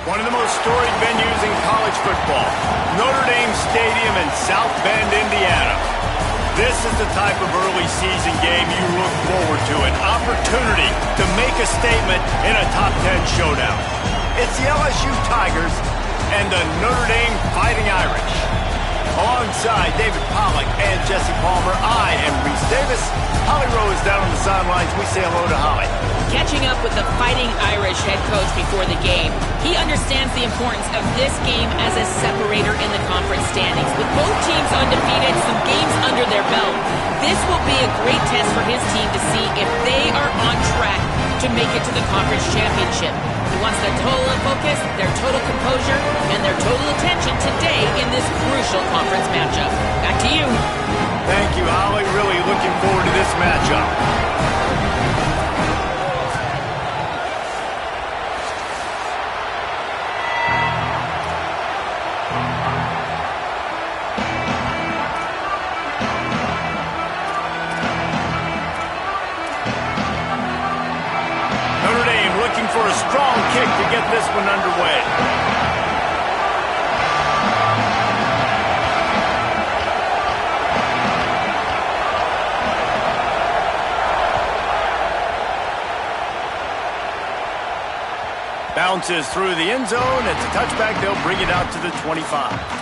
One of the most storied venues in college football, Notre Dame Stadium in South Bend, Indiana. This is the type of early season game you look forward to, an opportunity to make a statement in a top 10 showdown. It's the LSU Tigers and the Notre Dame Fighting Irish. Alongside David Pollack and Jesse Palmer, I am Reese Davis. Holly Rowe is down on the sidelines. We say hello to Holly. Catching up with the Fighting Irish head coach before the game, he understands the importance of this game as a separator in the conference standings. With both teams undefeated, some games under their belt, this will be a great test for his team to see if they are on track to make it to the conference championship. He wants their total focus, their total composure, and their total attention today in this crucial conference matchup. Back to you. Thank you, Holly. Really looking forward to this matchup. For for a strong kick to get this one underway. Bounces through the end zone. It's a touchback. They'll bring it out to the 25.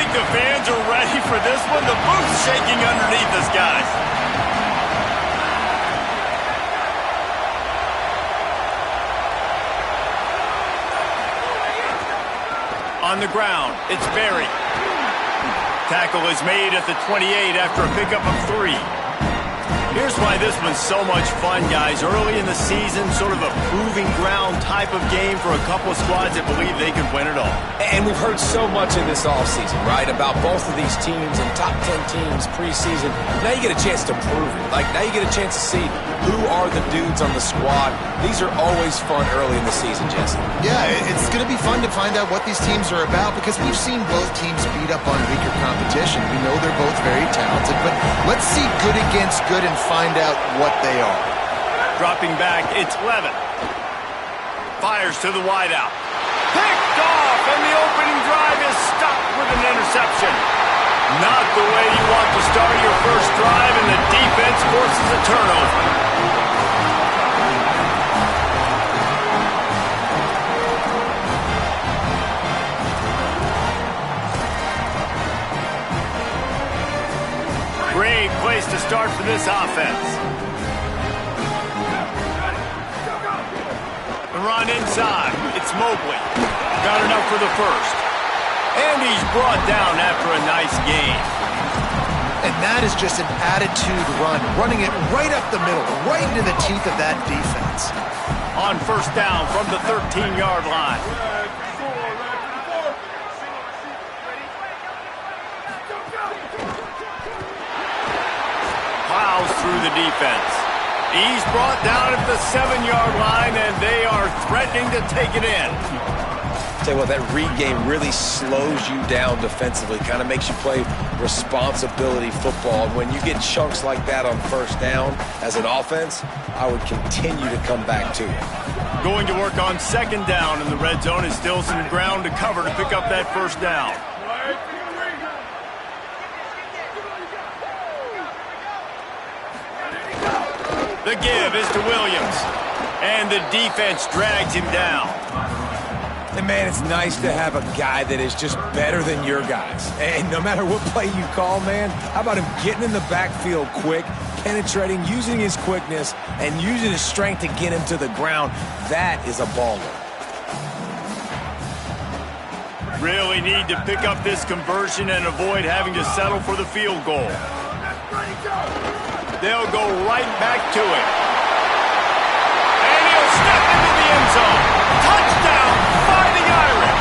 The fans are ready for this one. The booth's shaking underneath us, guys. On the ground, it's Berry. Tackle is made at the 28 after a pickup of 3. Here's why this one's so much fun, guys. Early in the season, sort of a proving ground type of game for a couple of squads that believe they can win it all. And we've heard so much in this offseason, right, about both of these teams and top 10 teams preseason. Now you get a chance to prove it. Like, now you get a chance to see who are the dudes on the squad. These are always fun early in the season, Jesse. Yeah, it's going to be fun to find out what these teams are about because we've seen both teams beat up on weaker competition. We know they're both very talented, but let's see good against good and find out what they are. Dropping back, it's Levin. Fires to the wideout. Picked off, and the opening drive is stopped with an interception. Not the way you want to start your first drive, and the defense forces a turnover. Great place to start for this offense. The run inside. It's Mobley. Got enough for the first. And he's brought down after a nice gain. And that is just an attitude run, running it right up the middle, right into the teeth of that defense. On first down from the 13-yard line. Plows through the defense. He's brought down at the 7-yard line, and they are threatening to take it in. Tell you what, that read game really slows you down defensively, kind of makes you play responsibility football. And when you get chunks like that on first down as an offense, I would continue to come back to it. Going to work on second down in the red zone is still some ground to cover to pick up that first down. The give is to Williams, and the defense drags him down. And, man, it's nice to have a guy that is just better than your guys. And no matter what play you call, man, how about him getting in the backfield quick, penetrating, using his quickness, and using his strength to get him to the ground? That is a baller. Really need to pick up this conversion and avoid having to settle for the field goal. They'll go right back to it. And he'll step into the end zone. Touchdown, Fighting Irish.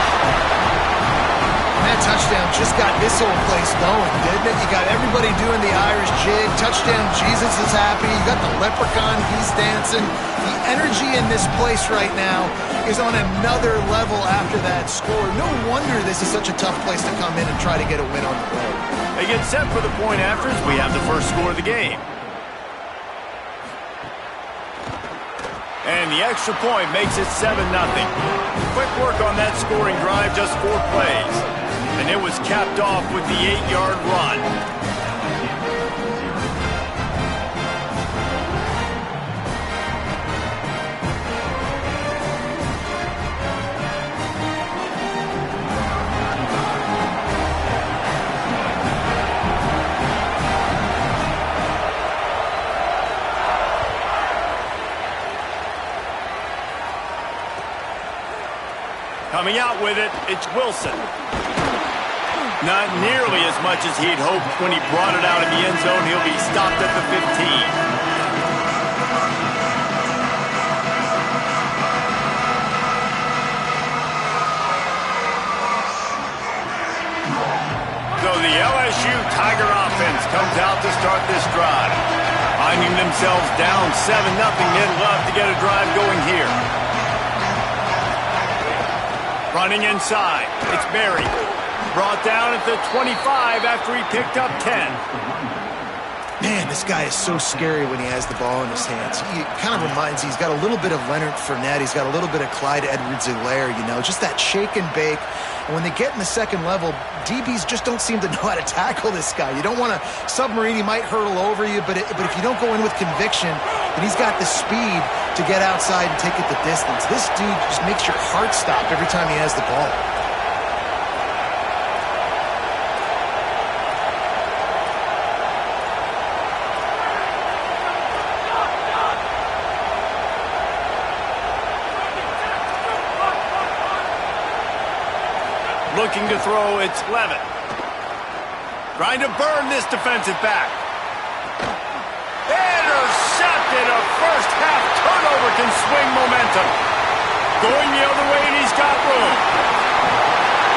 That touchdown just got this whole place going, didn't it? You got everybody doing the Irish jig. Touchdown, Jesus is happy. You got the leprechaun, he's dancing. The energy in this place right now is on another level after that score. No wonder this is such a tough place to come in and try to get a win on the road. They get set for the point afters. We have the first score of the game. And the extra point makes it 7-0. Quick work on that scoring drive, just 4 plays. And it was capped off with the 8-yard run. Coming out with it, it's Wilson. Not nearly as much as he'd hoped when he brought it out in the end zone. He'll be stopped at the 15. So the LSU Tiger offense comes out to start this drive. Finding themselves down 7-0, they'd love to get a drive going here. Running inside, it's Berry. Brought down at the 25 after he picked up 10. Man, this guy is so scary when he has the ball in his hands. He kind of reminds me, he's got a little bit of Leonard Fournette. He's got a little bit of Clyde Edwards-Helaire, you know, just that shake and bake. And when they get in the second level, DBs just don't seem to know how to tackle this guy. You don't want to submarine. He might hurtle over you, but if you don't go in with conviction, and he's got the speed to get outside and take it the distance. This dude just makes your heart stop every time he has the ball. Looking to throw, it's Levitt. Trying to burn this defensive back. Intercepted. A first half turnover can swing momentum. Going the other way, and he's got room.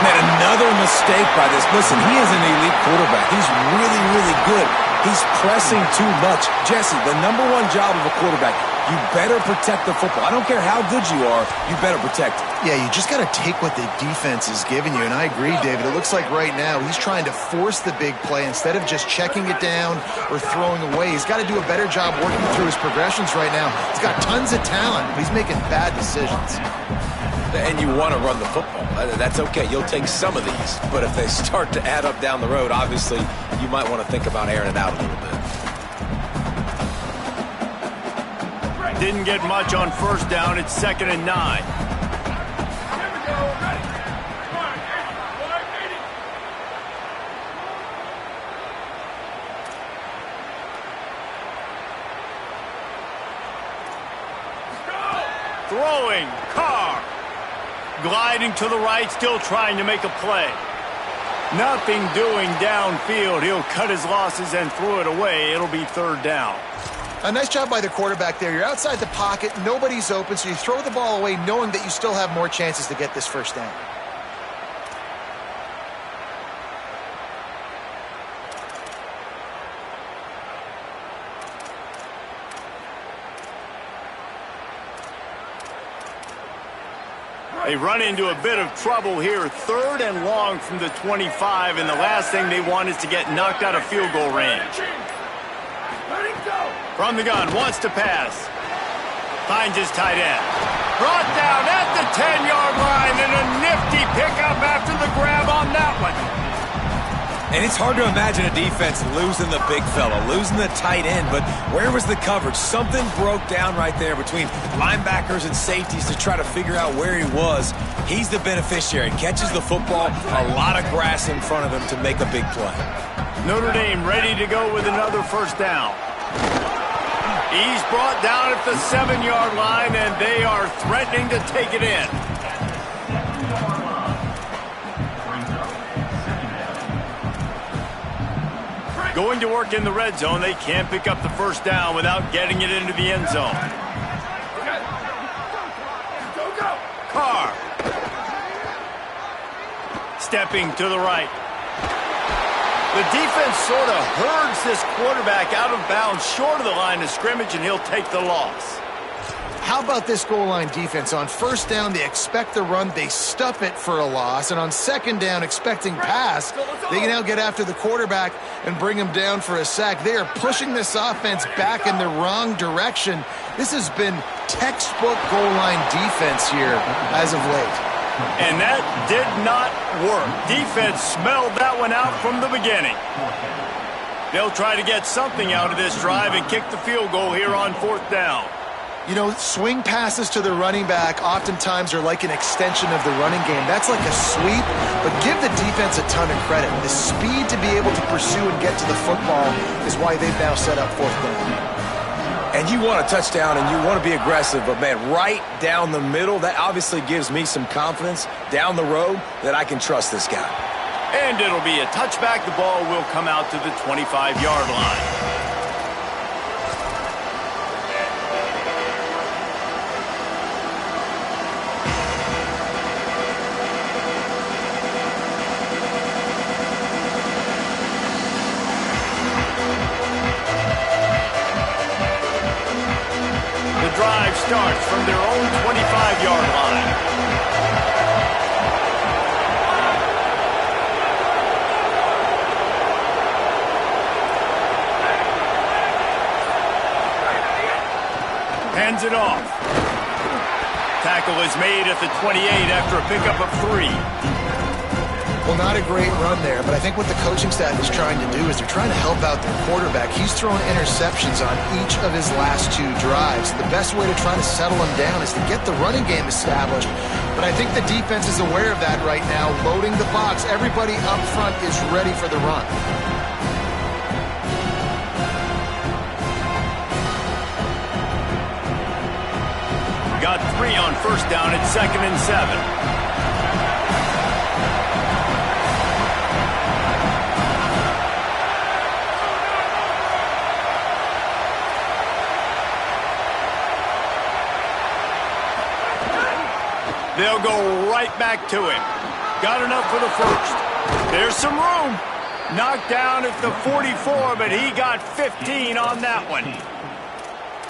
Man, another mistake by this. Listen, he is an elite quarterback. He's really, really good. He's pressing too much. Jesse, the number one job of a quarterback, you better protect the football. I don't care how good you are, you better protect it. Yeah, you just got to take what the defense is giving you, and I agree, David. It looks like right now he's trying to force the big play instead of just checking it down or throwing away. He's got to do a better job working through his progressions right now. He's got tons of talent, but he's making bad decisions. And you want to run the football. That's okay. You'll take some of these. But if they start to add up down the road, obviously, you might want to think about airing it out a little bit. Didn't get much on first down. It's 2nd and 9. Throwing, Carr. Gliding to the right, still trying to make a play. Nothing doing downfield. He'll cut his losses and throw it away. It'll be 3rd down. A nice job by the quarterback there. You're outside the pocket, nobody's open, so you throw the ball away knowing that you still have more chances to get this first down. They run into a bit of trouble here. 3rd and long from the 25, and the last thing they want is to get knocked out of field goal range. From the gun, wants to pass. Finds his tight end. Brought down at the 10-yard line, and a nifty pickup after the grab on that one. And it's hard to imagine a defense losing the big fella, losing the tight end, but where was the coverage? Something broke down right there between linebackers and safeties to try to figure out where he was. He's the beneficiary. Catches the football, a lot of grass in front of him to make a big play. Notre Dame ready to go with another first down. He's brought down at the 7-yard line, and they are threatening to take it in. Going to work in the red zone. They can't pick up the first down without getting it into the end zone. Carr. Stepping to the right. The defense sort of herds this quarterback out of bounds short of the line of scrimmage, and he'll take the loss. How about this goal line defense? On first down, they expect the run. They stuff it for a loss. And on second down, expecting pass, they can now get after the quarterback and bring him down for a sack. They are pushing this offense back in the wrong direction. This has been textbook goal line defense here as of late. And that did not work. Defense smelled that one out from the beginning. They'll try to get something out of this drive and kick the field goal here on 4th down. You know, swing passes to the running back oftentimes are like an extension of the running game. That's like a sweep, but give the defense a ton of credit. The speed to be able to pursue and get to the football is why they've now set up 4th down. And you want a touchdown and you want to be aggressive, but, man, right down the middle, that obviously gives me some confidence down the road that I can trust this guy. And it'll be a touchback. The ball will come out to the 25-yard line. Drive starts from their own 25-yard line. Hands it off. Tackle is made at the 28 after a pickup of 3. Well, not a great run there, but I think what the coaching staff is trying to do is they're trying to help out their quarterback. He's throwing interceptions on each of his last 2 drives. The best way to try to settle him down is to get the running game established. But I think the defense is aware of that right now, loading the box. Everybody up front is ready for the run. Got 3 on first down at 2nd and 7. They'll go right back to him. Got enough for the first. There's some room. Knocked down at the 44, but he got 15 on that one.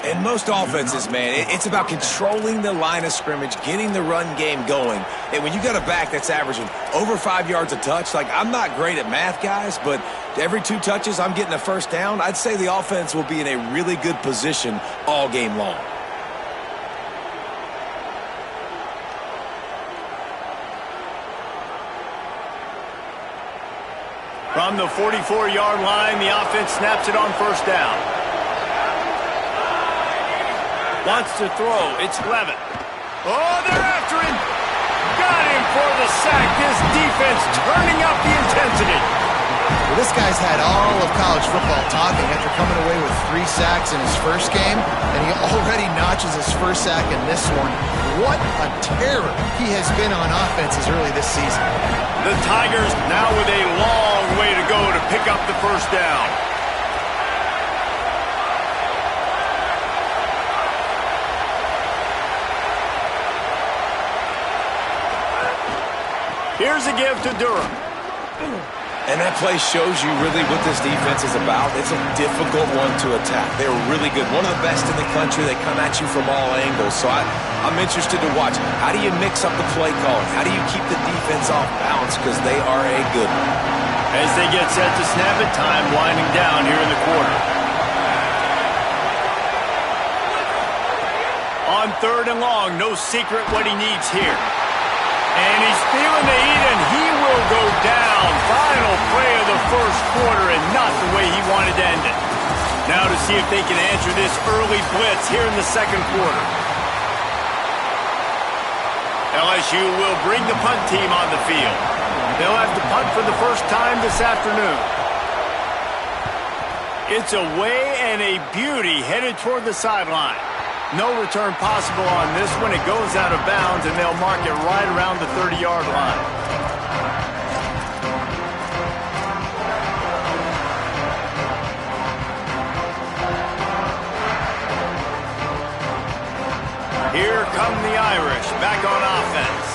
And most offenses, man, it's about controlling the line of scrimmage, getting the run game going. And when you got a back that's averaging over 5 yards a touch, like, I'm not great at math, guys, but every 2 touches I'm getting a first down, I'd say the offense will be in a really good position all game long. From the 44-yard line, the offense snaps it on first down. Wants to throw. It's Levitt. Oh, they're after him. Got him for the sack. This defense turning up the intensity. Well, this guy's had all of college football talking after coming away with 3 sacks in his first game, and he already notches his first sack in this one. What a terror he has been on offense as early this season. The Tigers now with a long way to go to pick up the first down. Here's a give to Durham. And that play shows you really what this defense is about. It's a difficult one to attack. They're really good. One of the best in the country. They come at you from all angles. So I'm interested to watch. How do you mix up the play calling? How do you keep the defense off balance? Because they are a good one. As they get set to snap it, time winding down here in the quarter. On 3rd and long, no secret what he needs here. And he's feeling the heat, and he will go down. Final play of the first quarter, and not the way he wanted to end it. Now to see if they can answer this early blitz here in the second quarter. LSU will bring the punt team on the field. They'll have to punt for the first time this afternoon. It's away and a beauty headed toward the sideline. No return possible on this one. It goes out of bounds, and they'll mark it right around the 30-yard line. Here come the Irish, back on offense.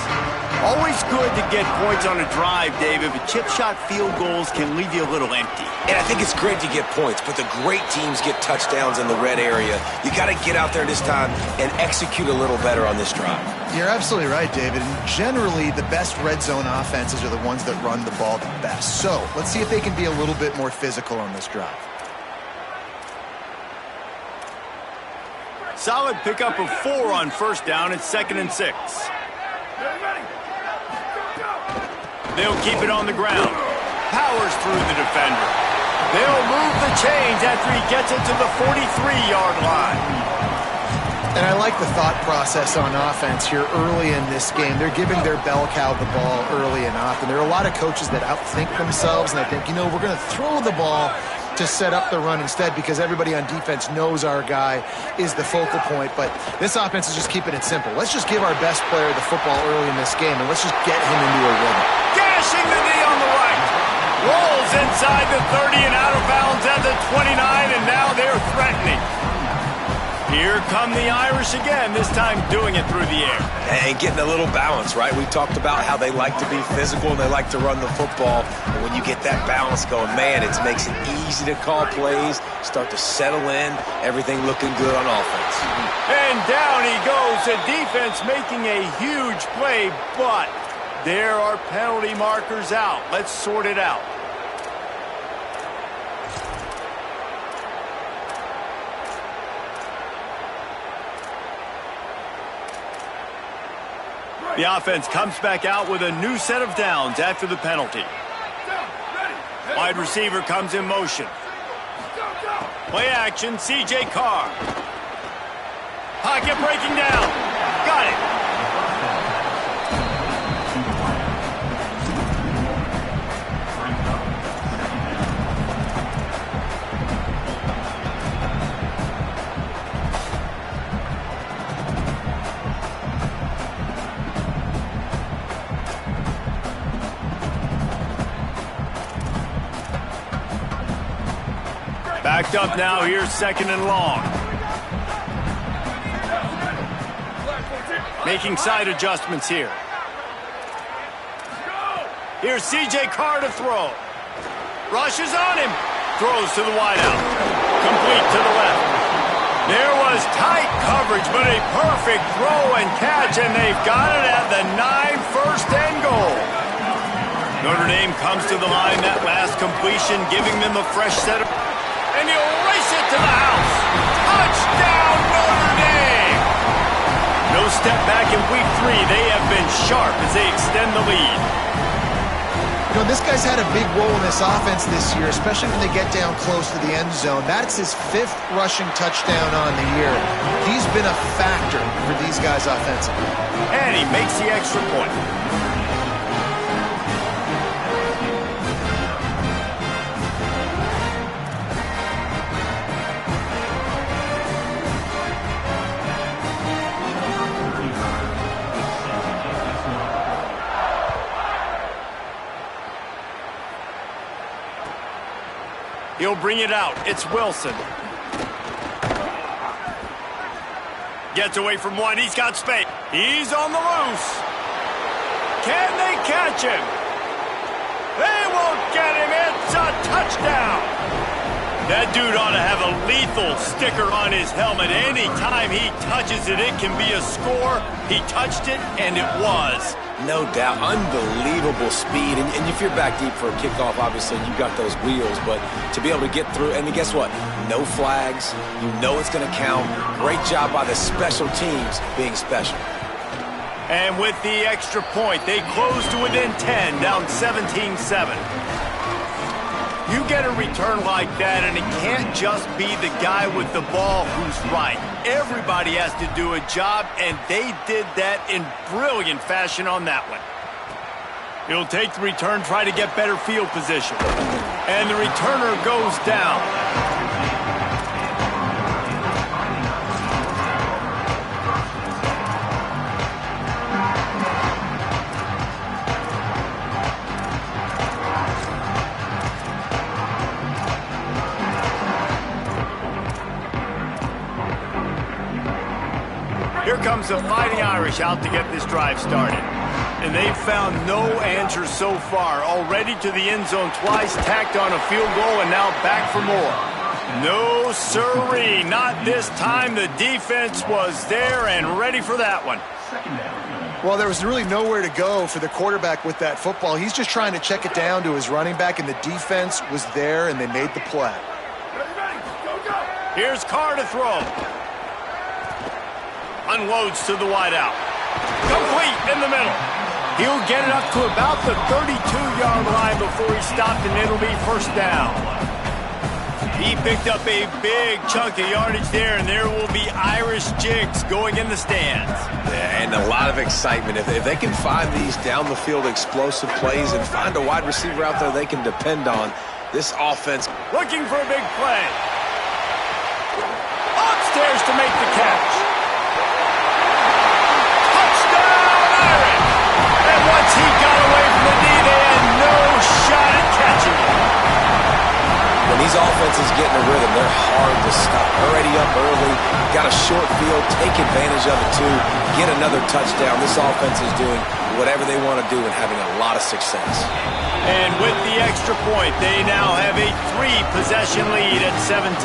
Always good to get points on a drive, David, but chip shot field goals can leave you a little empty. And I think it's great to get points, but the great teams get touchdowns in the red area. You got to get out there this time and execute a little better on this drive. You're absolutely right, David. And generally, the best red zone offenses are the ones that run the ball the best. So let's see if they can be a little bit more physical on this drive. Solid pickup of 4 on first down at 2nd and 6. They'll keep it on the ground. Powers through the defender. They'll move the chains after he gets it to the 43-yard line. And I like the thought process on offense here early in this game. They're giving their bell cow the ball early and often. There are a lot of coaches that outthink themselves, and I think, we're going to throw the ball to set up the run instead because everybody on defense knows our guy is the focal point. But this offense is just keeping it simple. Let's just give our best player the football early in this game, and let's just get him into a rhythm. Gashing the knee on the right. Rolls inside the 30 and out of bounds at the 29, and now they're threatening. Here come the Irish again, this time doing it through the air. And getting a little balance, right? We talked about how they like to be physical and they like to run the football. And when you get that balance going, man, it makes it easy to call plays, start to settle in, everything looking good on offense. And down he goes. The defense making a huge play, but there are penalty markers out. Let's sort it out. The offense comes back out with a new set of downs after the penalty. Wide receiver comes in motion. Play action, C.J. Carr. Pocket breaking down. Got it. Backed up now, here's second and long. Making side adjustments here. Here's C.J. Carr to throw. Rushes on him. Throws to the wideout. Complete to the left. There was tight coverage, but a perfect throw and catch, and they've got it at the 9, first and goal. Notre Dame comes to the line, that last completion, giving them a fresh set of... And he'll race it to the house. Touchdown, Notre Dame! No step back in week 3. They have been sharp as they extend the lead. You know, this guy's had a big role in this offense this year, especially when they get down close to the end zone. That's his 5th rushing touchdown on the year. He's been a factor for these guys offensively. And he makes the extra point. He'll bring it out. It's Wilson. Gets away from one. He's got space. He's on the loose. Can they catch him? They won't get him. It's a touchdown. That dude ought to have a lethal sticker on his helmet. Anytime he touches it, it can be a score. He touched it, and it was. No doubt. Unbelievable speed. And if you're back deep for a kickoff, obviously, you've got those wheels. But to be able to get through, and then guess what? No flags. You know it's going to count. Great job by the special teams being special. And with the extra point, they close to within 10, down 17-7. You get a return like that, and it can't just be the guy with the ball who's right. Everybody has to do a job, and they did that in brilliant fashion on that one. He'll take the return, try to get better field position. And the returner goes down. Here comes the Fighting Irish out to get this drive started. And they've found no answer so far. Already to the end zone twice, tacked on a field goal, and now back for more. No siree, not this time. The defense was there and ready for that one. Well, there was really nowhere to go for the quarterback with that football. He's just trying to check it down to his running back, and the defense was there, and they made the play. Here's Carr to throw. Unloads to the wideout. Complete in the middle. He'll get it up to about the 32-yard line before he stopped, and it'll be first down. He picked up a big chunk of yardage there, and there will be Irish jigs going in the stands. Yeah, and a lot of excitement. If they can find these down-the-field explosive plays and find a wide receiver out there they can depend on, this offense Looking for a big play. Upstairs to make the catch. Touchdown, Irish! And once he got away from the knee, they had no shot at catching him. When these offenses get in a rhythm, they're hard to stop. Already up early, got a short field, take advantage of it too, get another touchdown. This offense is doing whatever they want to do and having a lot of success. And with the extra point, they now have a 3-possession lead at 17.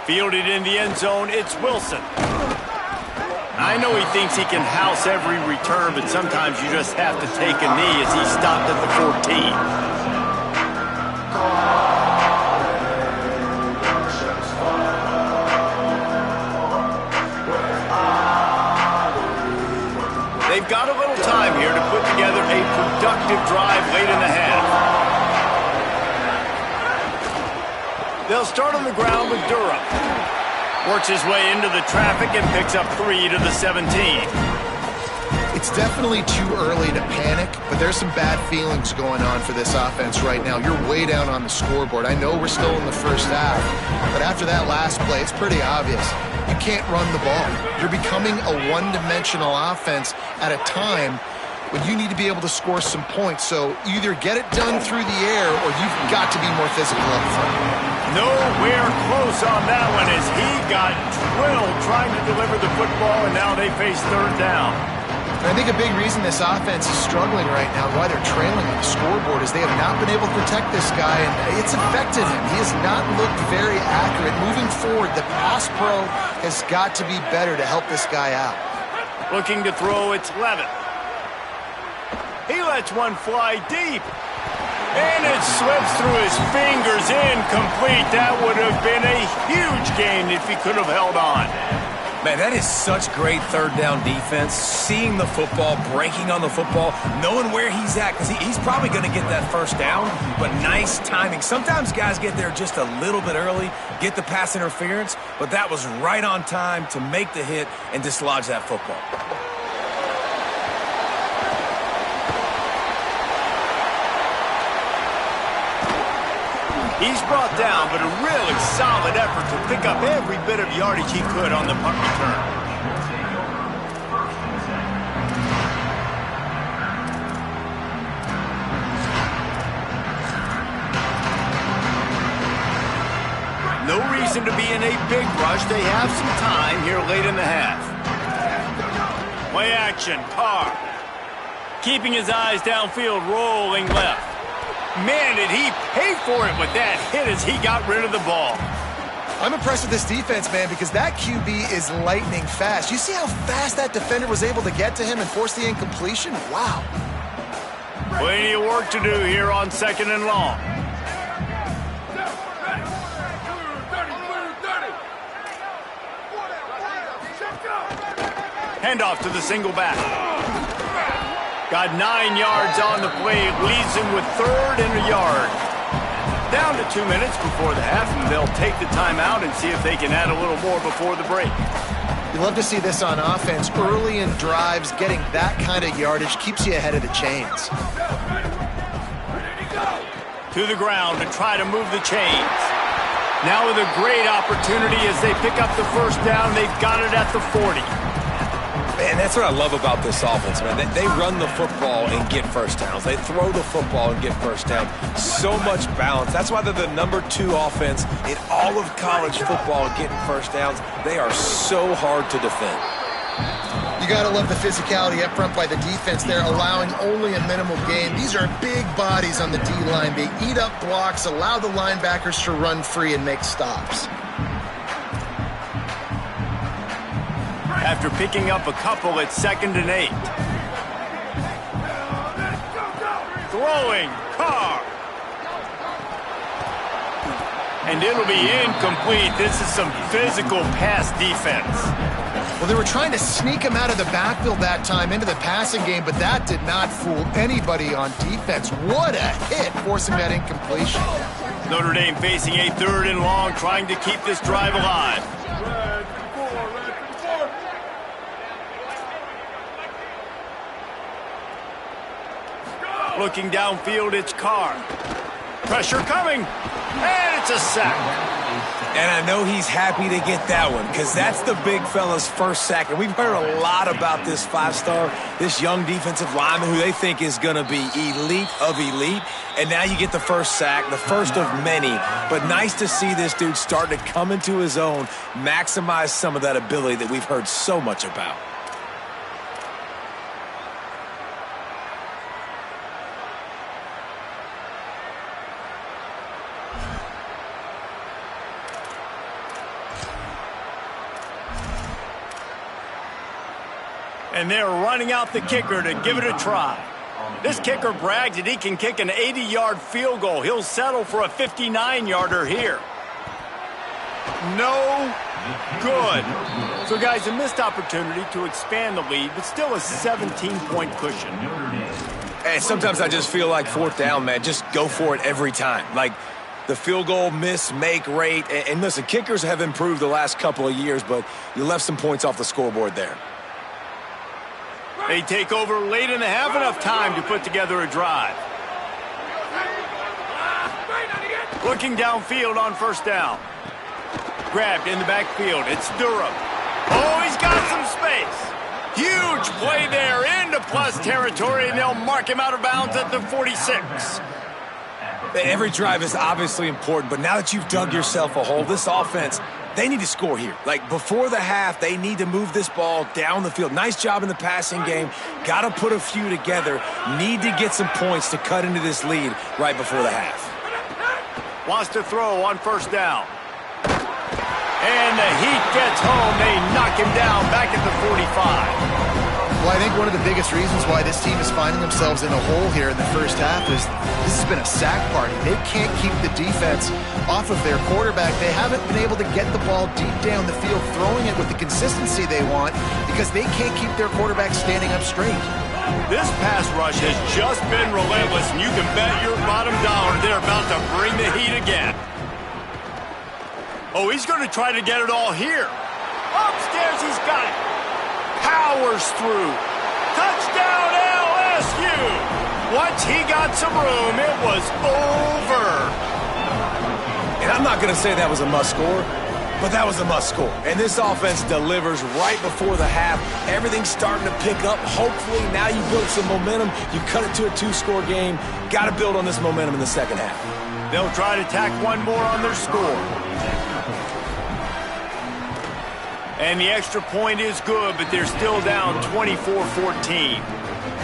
Fielded in the end zone, it's Wilson. I know he thinks he can house every return, but sometimes you just have to take a knee as he stopped at the 14. They've got a little time here to put together a productive drive late in the half. They'll start on the ground with Durham. Works his way into the traffic and picks up 3 to the 17. It's definitely too early to panic, but there's some bad feelings going on for this offense right now. You're way down on the scoreboard. I know we're still in the first half, but after that last play, it's pretty obvious. You can't run the ball. You're becoming a one-dimensional offense at a time when you need to be able to score some points. So either get it done through the air or you've got to be more physical up front. Nowhere close on that one as he got drilled trying to deliver the football, and now they face third down. And I think a big reason this offense is struggling right now, why they're trailing on the scoreboard, is they have not been able to protect this guy, and it's affected him. He has not looked very accurate. Moving forward, the pass pro has got to be better to help this guy out. Looking to throw, it's Levitt. He lets one fly deep. And it slips through his fingers, incomplete. That would have been a huge gain if he could have held on. Man, that is such great third down defense. Seeing the football, breaking on the football, knowing where he's at, because he's probably going to get that first down, but nice timing. Sometimes guys get there just a little bit early, get the pass interference, but that was right on time to make the hit and dislodge that football. He's brought down, but a really solid effort to pick up every bit of yardage he could on the punt return. No reason to be in a big rush. They have some time here late in the half. Play action, Carr. Keeping his eyes downfield, rolling left. Man, did he pay for it with that hit as he got rid of the ball. I'm impressed with this defense, man, because that QB is lightning fast. You see how fast that defender was able to get to him and force the incompletion? Wow. Plenty of work to do here on 2nd and long. Handoff to the single back. Got 9 yards on the play. Leads him with 3rd and a yard. Down to 2 minutes before the half, and they'll take the timeout and see if they can add a little more before the break. You love to see this on offense. Early in drives, getting that kind of yardage keeps you ahead of the chains. To the ground to try to move the chains. Now with a great opportunity as they pick up the first down. They've got it at the 40. Man, that's what I love about this offense, man. They run the football and get first downs. They throw the football and get first down. So much balance. That's why they're the #2 offense in all of college football getting first downs. They are so hard to defend. You got to love the physicality up front by the defense. They're allowing only a minimal gain. These are big bodies on the D-line. They eat up blocks, allow the linebackers to run free and make stops. After picking up a couple, it's 2nd and 8. Throwing, Carr. And it'll be incomplete. This is some physical pass defense. Well, they were trying to sneak him out of the backfield that time into the passing game, but that did not fool anybody on defense. What a hit, forcing that incompletion. Notre Dame facing a 3rd and long, trying to keep this drive alive. Looking downfield, it's Carr. Pressure coming, and it's a sack. And I know he's happy to get that one because that's the big fella's first sack. And we've heard a lot about this five-star, this young defensive lineman who they think is going to be elite of elite. And now you get the first sack, the first of many. But nice to see this dude start to come into his own, maximize some of that ability that we've heard so much about. And they're running out the kicker to give it a try. This kicker brags that he can kick an 80-yard field goal. He'll settle for a 59-yarder here. No good. So, guys, a missed opportunity to expand the lead, but still a 17-point cushion. And sometimes I just feel like fourth down, man, just go for it every time. Like the field goal miss-make rate. And listen, kickers have improved the last couple of years, but you left some points off the scoreboard there. They take over late in the half, enough time to put together a drive. Looking downfield on first down. Grabbed in the backfield. It's Durham. Oh, he's got some space. Huge play there into plus territory, and they'll mark him out of bounds at the 46. Every drive is obviously important, but now that you've dug yourself a hole, this offense, they need to score here. Like, before the half, they need to move this ball down the field. Nice job in the passing game. Got to put a few together. Need to get some points to cut into this lead right before the half. Wants to throw on first down. And the heat gets home. They knock him down back at the 45. Well, I think one of the biggest reasons why this team is finding themselves in a hole here in the first half is this has been a sack party. They can't keep the defense off of their quarterback. They haven't been able to get the ball deep down the field, throwing it with the consistency they want because they can't keep their quarterback standing up straight. This pass rush has just been relentless, and you can bet your bottom dollar they're about to bring the heat again. Oh, he's going to try to get it all here. Upstairs, he's got it. Powers through. Touchdown, LSU! Once he got some room, it was over. And I'm not going to say that was a must-score, but that was a must-score. And this offense delivers right before the half. Everything's starting to pick up. Hopefully, now you build some momentum. You cut it to a two-score game. Got to build on this momentum in the second half. They'll try to tack one more on their score. And the extra point is good, but they're still down 24-14.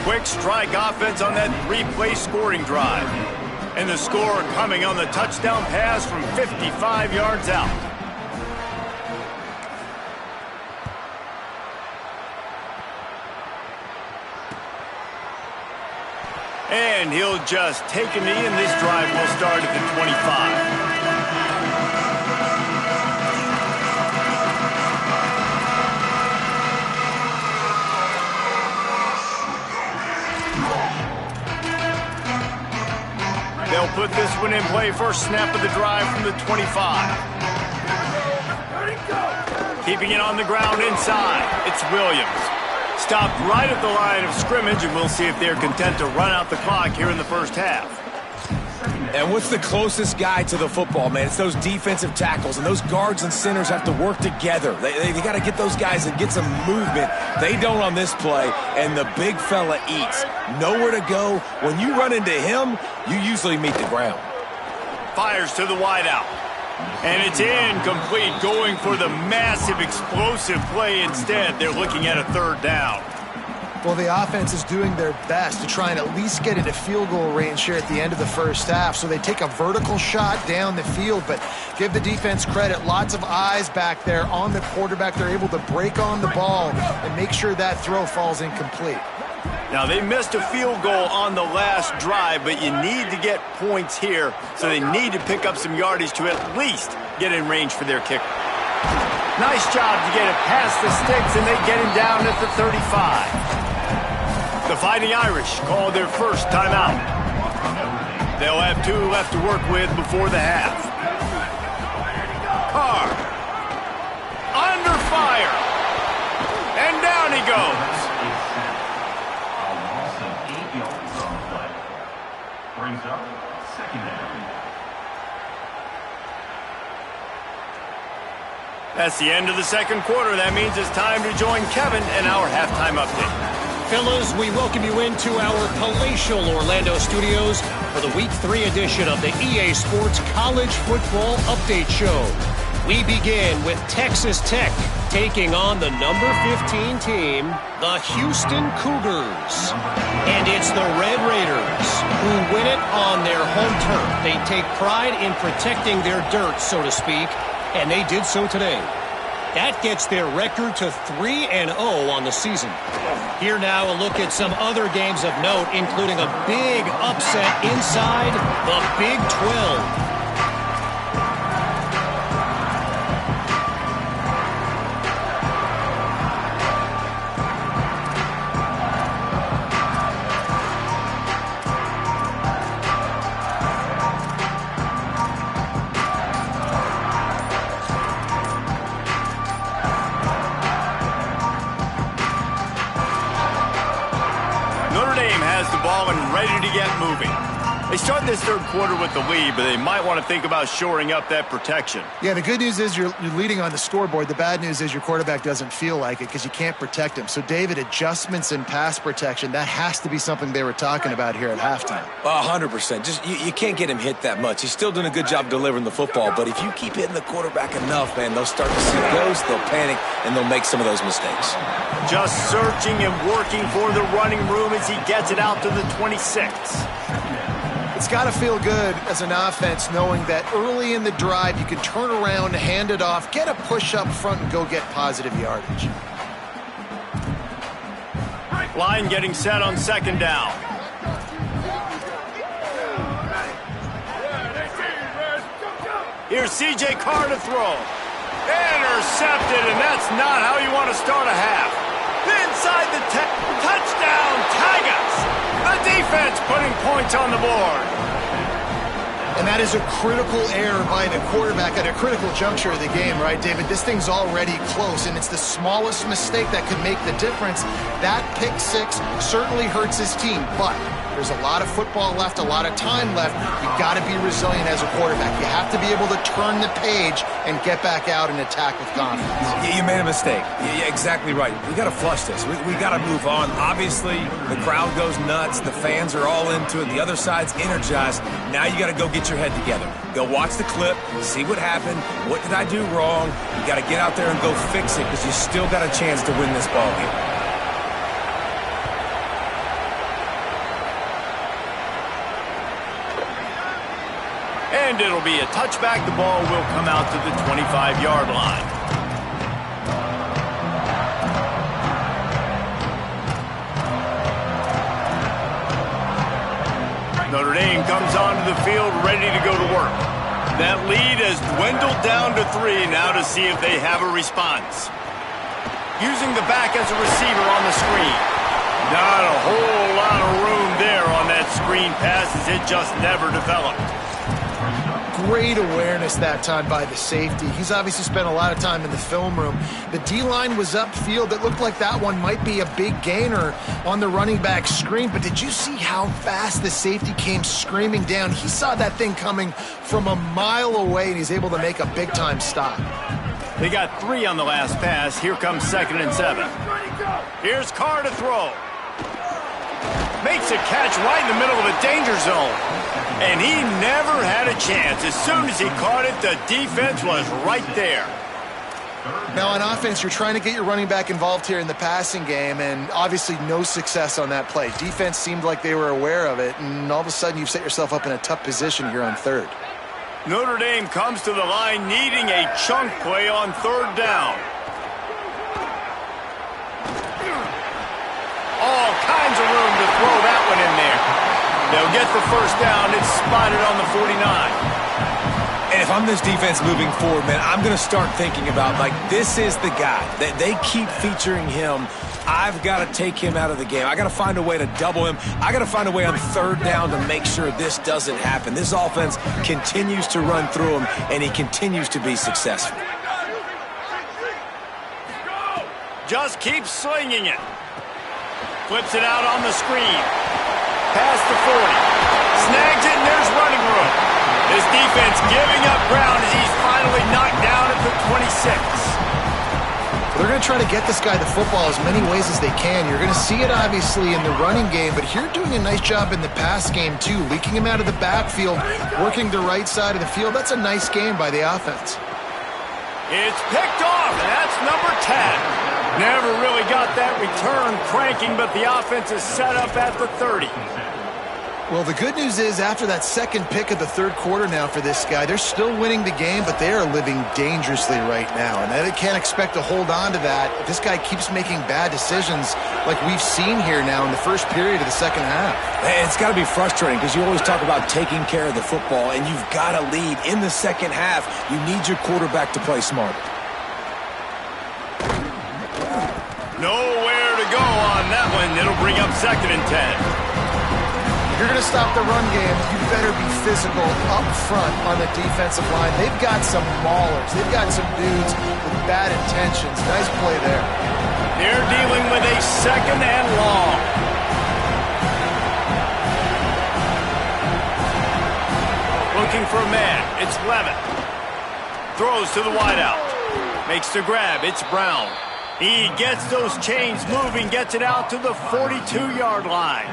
Quick strike offense on that three-play scoring drive. And the score coming on the touchdown pass from 55 yards out. And he'll just take a knee, and this drive will start at the 25. They'll put this one in play. First snap of the drive from the 25. Keeping it on the ground inside. It's Williams. Stopped right at the line of scrimmage, and we'll see if they're content to run out the clock here in the first half. And what's the closest guy to the football, man? It's those defensive tackles, and those guards and centers have to work together. They got to get those guys and get some movement. They don't on this play, and the big fella eats. Nowhere to go. When you run into him, you usually meet the ground. Fires to the wideout. And it's incomplete, going for the massive explosive play instead. They're looking at a third down. Well, the offense is doing their best to try and at least get into field goal range here at the end of the first half. So they take a vertical shot down the field, but give the defense credit. Lots of eyes back there on the quarterback. They're able to break on the ball and make sure that throw falls incomplete. Now, they missed a field goal on the last drive, but you need to get points here, so they need to pick up some yardage to at least get in range for their kicker. Nice job to get it past the sticks, and they get him down at the 35. The Fighting Irish call their first timeout. They'll have 2 left to work with before the half. Carr. Under fire. And down he goes. That's the end of the second quarter. That means it's time to join Kevin in our halftime update. Fellas, we welcome you into our palatial Orlando studios for the Week 3 edition of the EA Sports College Football Update Show. We begin with Texas Tech taking on the number 15 team, the Houston Cougars. And it's the Red Raiders who win it on their home turf. They take pride in protecting their dirt, so to speak, and they did so today. That gets their record to 3-0 on the season. Here now a look at some other games of note, including a big upset inside the Big 12. Ready to get moving. They start this third quarter with the lead, but they might want to think about shoring up that protection. Yeah, the good news is you're leading on the scoreboard. The bad news is your quarterback doesn't feel like it because you can't protect him. So, David, adjustments in pass protection, that has to be something they were talking about here at halftime. 100%. Just you can't get him hit that much. He's still doing a good job delivering the football, but if you keep hitting the quarterback enough, man, they'll start to see ghosts, they'll panic, and they'll make some of those mistakes. Just searching and working for the running room as he gets it out to the 26. It's got to feel good as an offense knowing that early in the drive you can turn around, hand it off, get a push up front, and go get positive yardage. Line getting set on second down. Here's C.J. Carr to throw. Intercepted, and that's not how you want to start a half. Inside the touchdown, Tigers. The defense putting points on the board. And that is a critical error by the quarterback at a critical juncture of the game, right, David? This thing's already close, and it's the smallest mistake that could make the difference. That pick six certainly hurts his team, but there's a lot of football left, a lot of time left. You've got to be resilient as a quarterback. You have to be able to turn the page and get back out and attack with confidence. You made a mistake. Yeah, exactly right. We got to flush this. We got to move on. Obviously, the crowd goes nuts. The fans are all into it. The other side's energized. Now you got to go get your head together. Go watch the clip, see what happened. What did I do wrong? You got to get out there and go fix it because you still got a chance to win this ball game. And it'll be a touchback. The ball will come out to the 25-yard line. Notre Dame comes onto the field ready to go to work. That lead has dwindled down to 3 now to see if they have a response. Using the back as a receiver on the screen. Not a whole lot of room there on that screen pass as it just never developed. Great awareness that time by the safety. He's obviously spent a lot of time in the film room. The D-line was upfield. It looked like that one might be a big gainer on the running back screen, but did you see how fast the safety came screaming down? He saw that thing coming from a mile away, and he's able to make a big-time stop. They got 3 on the last pass. Here comes 2nd and 7. Here's Carr to throw. Makes a catch right in the middle of a danger zone. And he never had a chance. As soon as he caught it, the defense was right there. Now, on offense, you're trying to get your running back involved here in the passing game, and obviously no success on that play. Defense seemed like they were aware of it, and all of a sudden you've set yourself up in a tough position here on third. Notre Dame comes to the line needing a chunk play on third down. All kinds of room to throw that one in there. They'll get the first down. It's spotted on the 49. And if I'm this defense moving forward, man, I'm going to start thinking about, like, this is the guy. They keep featuring him. I've got to take him out of the game. I got to find a way to double him. I got to find a way on third down to make sure this doesn't happen. This offense continues to run through him, and he continues to be successful. Just keep slinging it. Flips it out on the screen. Past the 40. Snags it, and there's running room. This defense giving up ground as he's finally knocked down at the 26. They're going to try to get this guy the football as many ways as they can. You're going to see it, obviously, in the running game, but here doing a nice job in the pass game, too. Leaking him out of the backfield, working the right side of the field. That's a nice game by the offense. It's picked off, and that's number 10. Never really got that return cranking, but the offense is set up at the 30. Well, the good news is after that second pick of the third quarter now for this guy, they're still winning the game, but they are living dangerously right now. And they can't expect to hold on to that if this guy keeps making bad decisions like we've seen here now in the first period of the second half. It's got to be frustrating because you always talk about taking care of the football, and you've got to lead in the second half. You need your quarterback to play smart. Nowhere to go on that one. It'll bring up 2nd and 10. You're going to stop the run game, you better be physical up front on the defensive line. They've got some maulers. They've got some dudes with bad intentions. Nice play there. They're dealing with a 2nd and long. Looking for a man. It's Levitt. Throws to the wideout. Makes the grab. It's Brown. He gets those chains moving, gets it out to the 42-yard line.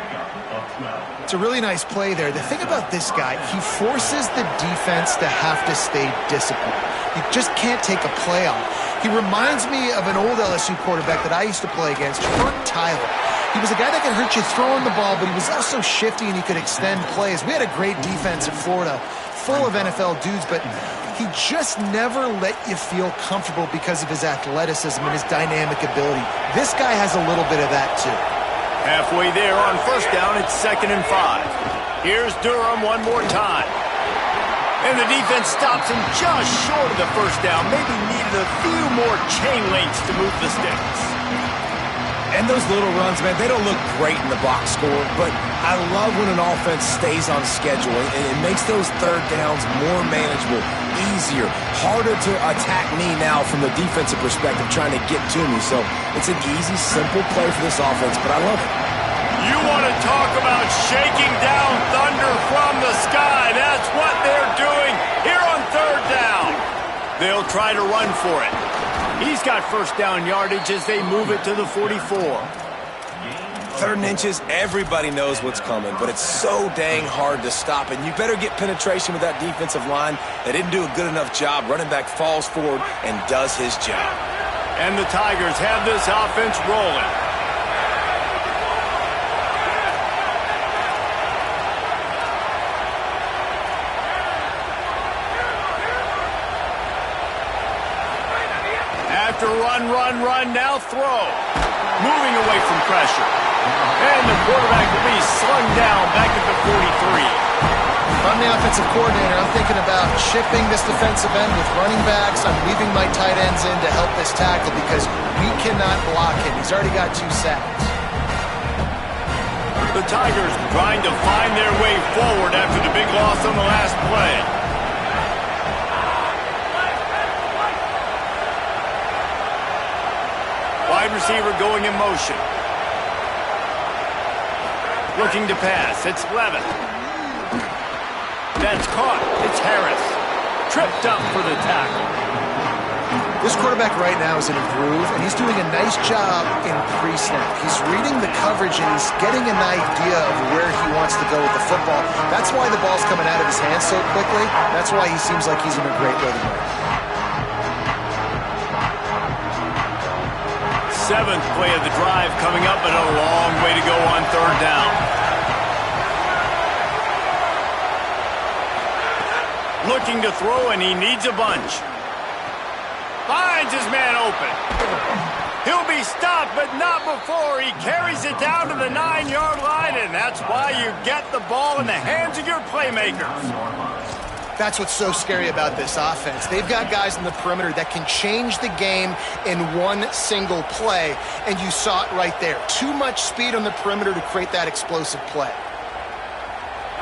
It's a really nice play there. The thing about this guy, he forces the defense to have to stay disciplined. You just can't take a play on. He reminds me of an old LSU quarterback that I used to play against, Tyler. He was a guy that could hurt you throwing the ball, but he was also shifty and he could extend plays. We had a great defense in Florida, full of NFL dudes, but he just never let you feel comfortable because of his athleticism and his dynamic ability. This guy has a little bit of that too. Halfway there on first down, it's 2nd and 5. Here's Durham one more time. And the defense stops him just short of the first down. Maybe needed a few more chain links to move the sticks. And those little runs, man, they don't look great in the box score, but I love when an offense stays on schedule, and it makes those third downs more manageable, easier, harder to attack me now from the defensive perspective trying to get to me. So it's an easy, simple play for this offense, but I love it. You want to talk about shaking down thunder from the sky. That's what they're doing here on third down. They'll try to run for it. He's got first down yardage as they move it to the 44. 3rd and inches, everybody knows what's coming, but it's so dang hard to stop, and you better get penetration with that defensive line. They didn't do a good enough job. Running back falls forward and does his job. And the Tigers have this offense rolling. After run, now throw. Moving away from pressure. And the quarterback will be slung down back at the 43. If I'm the offensive coordinator, I'm thinking about shifting this defensive end with running backs. I'm leaving my tight ends in to help this tackle because we cannot block him. He's already got 2 sacks. The Tigers trying to find their way forward after the big loss on the last play. Wide receiver going in motion. Looking to pass. It's Levitt. That's caught. It's Harris. Tripped up for the tackle. This quarterback right now is in a groove, and he's doing a nice job in pre-snap. He's reading the coverage, and he's getting an idea of where he wants to go with the football. That's why the ball's coming out of his hands so quickly. That's why he seems like he's in a great rhythm right now. 7th play of the drive coming up, but a long way to go on third down. Looking to throw, and he needs a bunch. Finds his man open. He'll be stopped, but not before. He carries it down to the 9-yard line, and that's why you get the ball in the hands of your playmakers. That's what's so scary about this offense. They've got guys in the perimeter that can change the game in one single play, and you saw it right there. Too much speed on the perimeter to create that explosive play.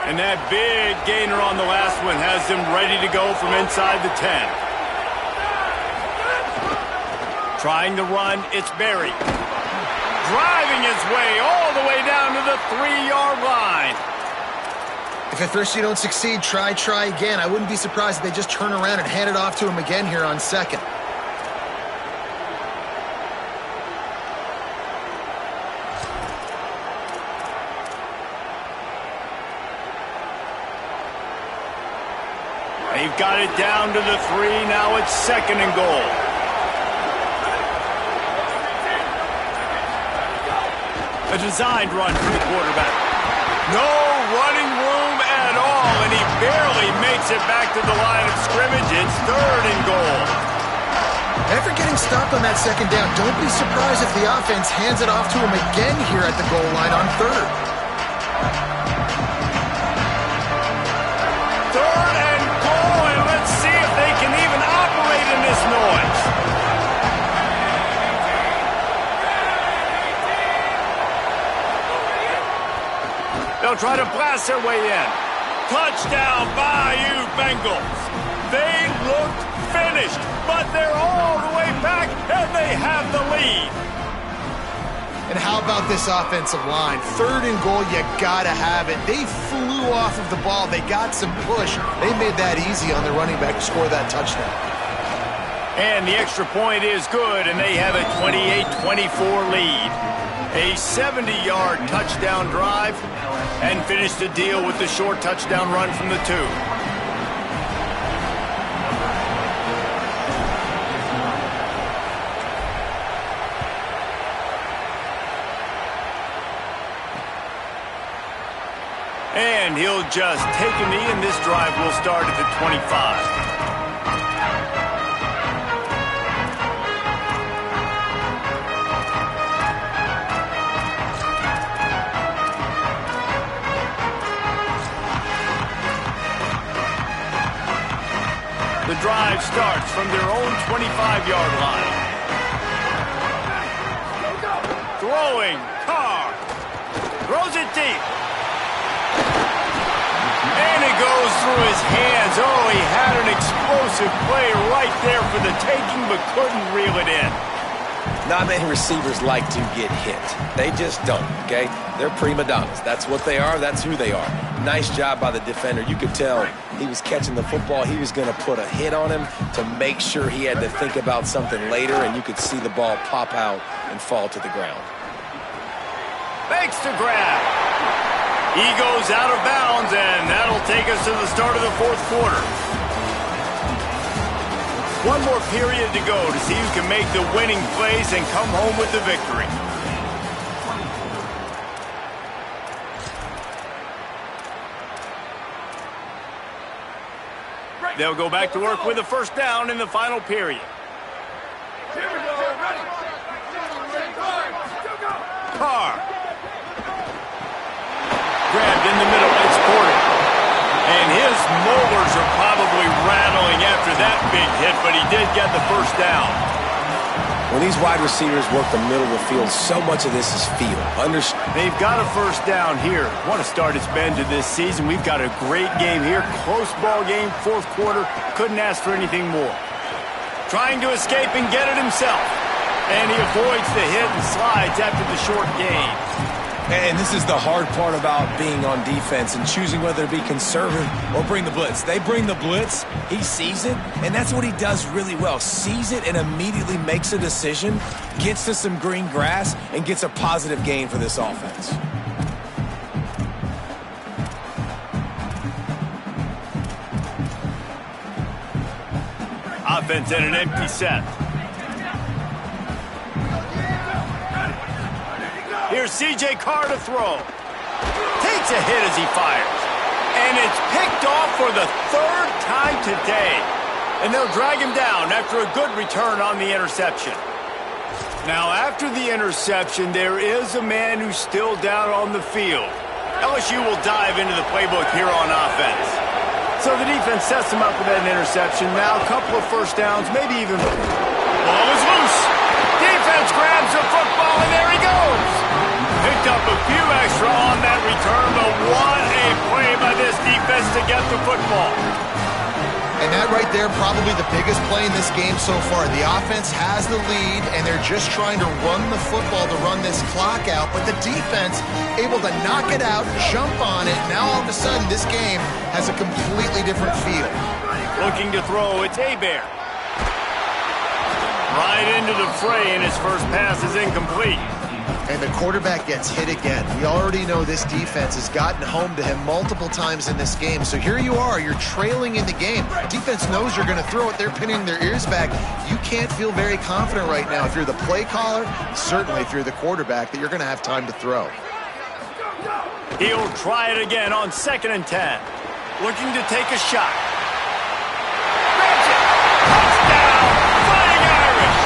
And that big gainer on the last one has them ready to go from inside the 10. Trying to run, it's Berry. Driving his way all the way down to the 3-yard line. If at first you don't succeed, try again. I wouldn't be surprised if they just turn around and hand it off to him again here on second. They've got it down to the 3. Now it's 2nd and goal. A designed run for the quarterback. No running room at all, and he barely makes it back to the line of scrimmage. It's 3rd and goal. After getting stopped on that 2nd down, don't be surprised if the offense hands it off to him again here at the goal line on 3rd. 3rd and goal, and let's see if they can even operate in this noise. They'll try to blast their way in. Touchdown, Bayou Bengals. They looked finished, but they're all the way back, and they have the lead. And how about this offensive line? 3rd and goal, you gotta have it. They flew off of the ball. They got some push. They made that easy on their running back to score that touchdown. And the extra point is good, and they have a 28-24 lead. A 70-yard touchdown drive, and finish the deal with the short touchdown run from the 2. And he'll just take a knee, and this drive will start at the 25. The drive starts from their own 25-yard line. Throwing, Carr. Throws it deep. And it goes through his hands. Oh, he had an explosive play right there for the taking, but couldn't reel it in. Not many receivers like to get hit. They just don't, okay? They're prima donnas. That's what they are. That's who they are. Nice job by the defender. You could tell he was catching the football. He was going to put a hit on him to make sure he had to think about something later, and you could see the ball pop out and fall to the ground. Makes the grab. He goes out of bounds, and that'll take us to the start of the 4th quarter. One more period to go to see who can make the winning plays and come home with the victory. They'll go back to work with a 1st down in the final period. Carr. Grabbed in the middle, it's Porter. And his molars are probably rattling after that big hit, but he did get the 1st down. When these wide receivers work the middle of the field, so much of this is feel. They've got a 1st down here. What a start it's been to this season. We've got a great game here. Close ball game, 4th quarter. Couldn't ask for anything more. Trying to escape and get it himself. And he avoids the hit and slides after the short gain. And this is the hard part about being on defense and choosing whether to be conservative or bring the blitz. They bring the blitz, he sees it, and that's what he does really well. Sees it and immediately makes a decision, gets to some green grass, and gets a positive gain for this offense. Offense in an empty set. Here's C.J. Carr to throw. Takes a hit as he fires. And it's picked off for the 3rd time today. And they'll drag him down after a good return on the interception. Now, after the interception, there is a man who's still down on the field. LSU will dive into the playbook here on offense. So the defense sets him up with that interception. Now, a couple of 1st downs, maybe even... Ball is loose. Defense grabs the football, and there he goes. Picked up a few extra on that return, but what a play by this defense to get the football. And that right there, probably the biggest play in this game so far. The offense has the lead, and they're just trying to run the football to run this clock out. But the defense able to knock it out, jump on it. Now all of a sudden, this game has a completely different feel. Looking to throw, it's Hebert. Right into the fray, and his first pass is incomplete. And the quarterback gets hit again. We already know this defense has gotten home to him multiple times in this game. So here you are, you're trailing in the game. Defense knows you're going to throw it. They're pinning their ears back. You can't feel very confident right now if you're the play caller, certainly if you're the quarterback, that you're going to have time to throw. He'll try it again on 2nd and 10. Looking to take a shot. Touchdown, Fighting Irish!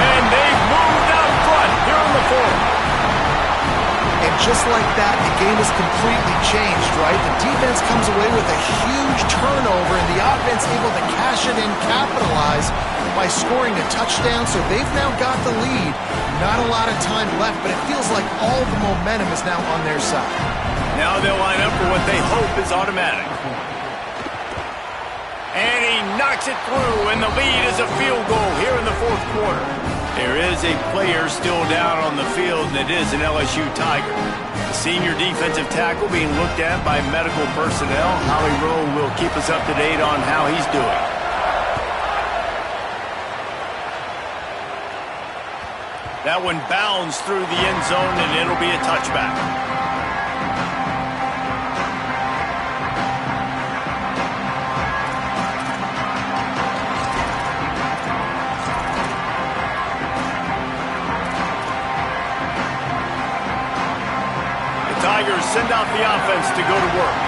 And they've moved out front here in the 4th. And just like that, the game is completely changed, right? The defense comes away with a huge turnover, and the offense able to cash it in, capitalize by scoring a touchdown. So they've now got the lead. Not a lot of time left, but it feels like all the momentum is now on their side. Now they'll line up for what they hope is automatic. And he knocks it through, and the lead is a field goal here in the 4th quarter. There is a player still down on the field, and it is an LSU Tiger. The senior defensive tackle being looked at by medical personnel. Holly Rowe will keep us up to date on how he's doing. That one bounds through the end zone, and it'll be a touchback. Tigers send out the offense to go to work.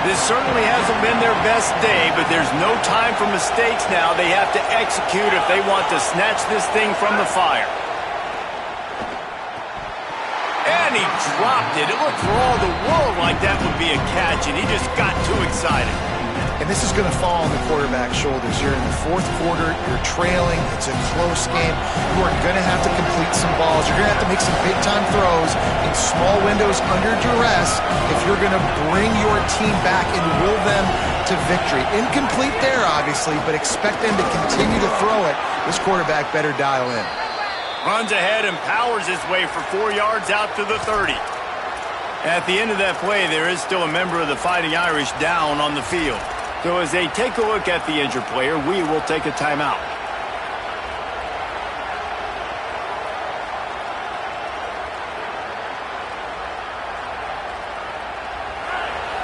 This certainly hasn't been their best day, but there's no time for mistakes now. They have to execute if they want to snatch this thing from the fire. And he dropped it. It looked for all the world like that would be a catch, and he just got too excited. And this is going to fall on the quarterback's shoulders. You're in the 4th quarter. You're trailing. It's a close game. You are going to have to complete some balls. You're going to have to make some big-time throws in small windows under duress if you're going to bring your team back and will them to victory. Incomplete there, obviously, but expect them to continue to throw it. This quarterback better dial in. Runs ahead and powers his way for 4 yards out to the 30. At the end of that play, there is still a member of the Fighting Irish down on the field. So as they take a look at the injured player, we will take a timeout.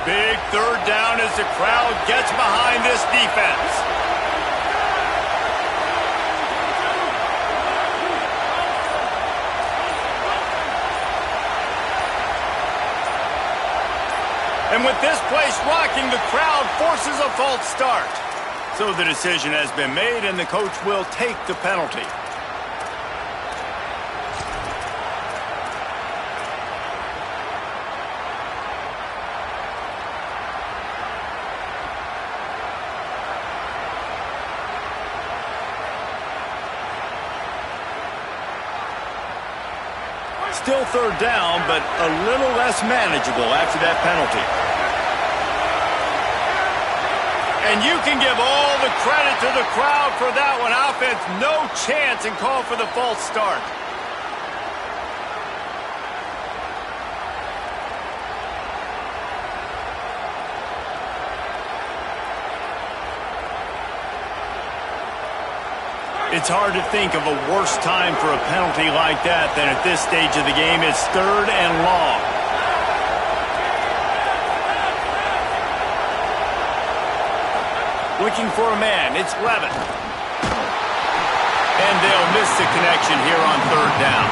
Big 3rd down as the crowd gets behind this defense. And with this place rocking, the crowd forces a false start. So the decision has been made, and the coach will take the penalty. Still 3rd down, but a little less manageable after that penalty. And you can give all the credit to the crowd for that one. Offense, no chance, and call for the false start. It's hard to think of a worse time for a penalty like that than at this stage of the game. It's 3rd and long. Looking for a man. It's Levitt. And they'll miss the connection here on 3rd down.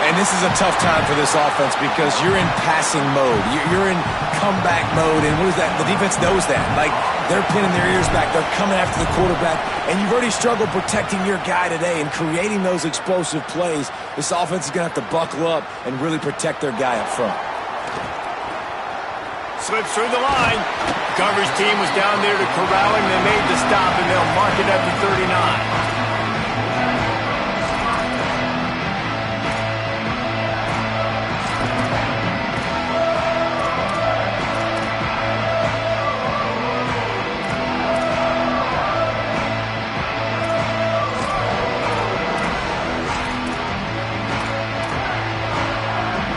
And this is a tough time for this offense because you're in passing mode. You're in comeback mode. And what is that? The defense knows that. Like, they're pinning their ears back. They're coming after the quarterback. And you've already struggled protecting your guy today and creating those explosive plays. This offense is going to have to buckle up and really protect their guy up front. Slips through the line. Coverage team was down there to corral him. They made the stop, and they'll mark it up to 39.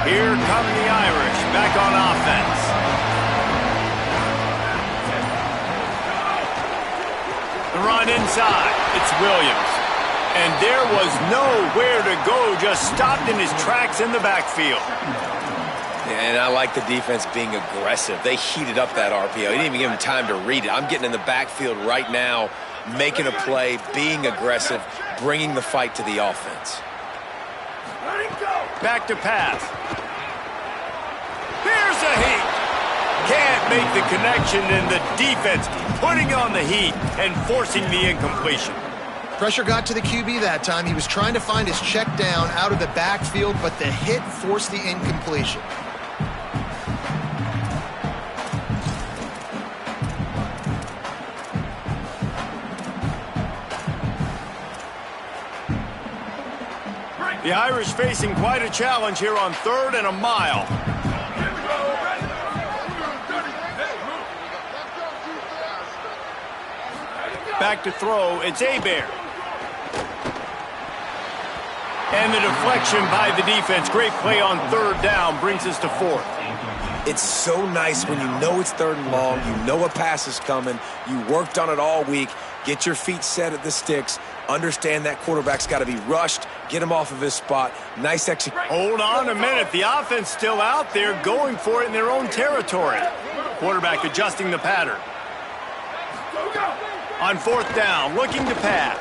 Here come the Irish back on offense. The run inside. It's Williams. And there was nowhere to go, just stopped in his tracks in the backfield. And I like the defense being aggressive. They heated up that RPO. He didn't even give him time to read it. I'm getting in the backfield right now, making a play, being aggressive, bringing the fight to the offense. Back to pass. Here's a heat. Can't make the connection, and the defense putting on the heat and forcing the incompletion. Pressure got to the QB that time. He was trying to find his check down out of the backfield, but the hit forced the incompletion. The Irish facing quite a challenge here on 3rd and a mile. Back to throw, it's Hebert. And the deflection by the defense. Great play on 3rd down, brings us to 4th. It's so nice when you know it's 3rd and long, you know a pass is coming, you worked on it all week, get your feet set at the sticks, understand that quarterback's got to be rushed, get him off of his spot. Nice execution. Hold on a minute. The offense still out there going for it in their own territory. Quarterback adjusting the pattern. On 4th down, looking to pass.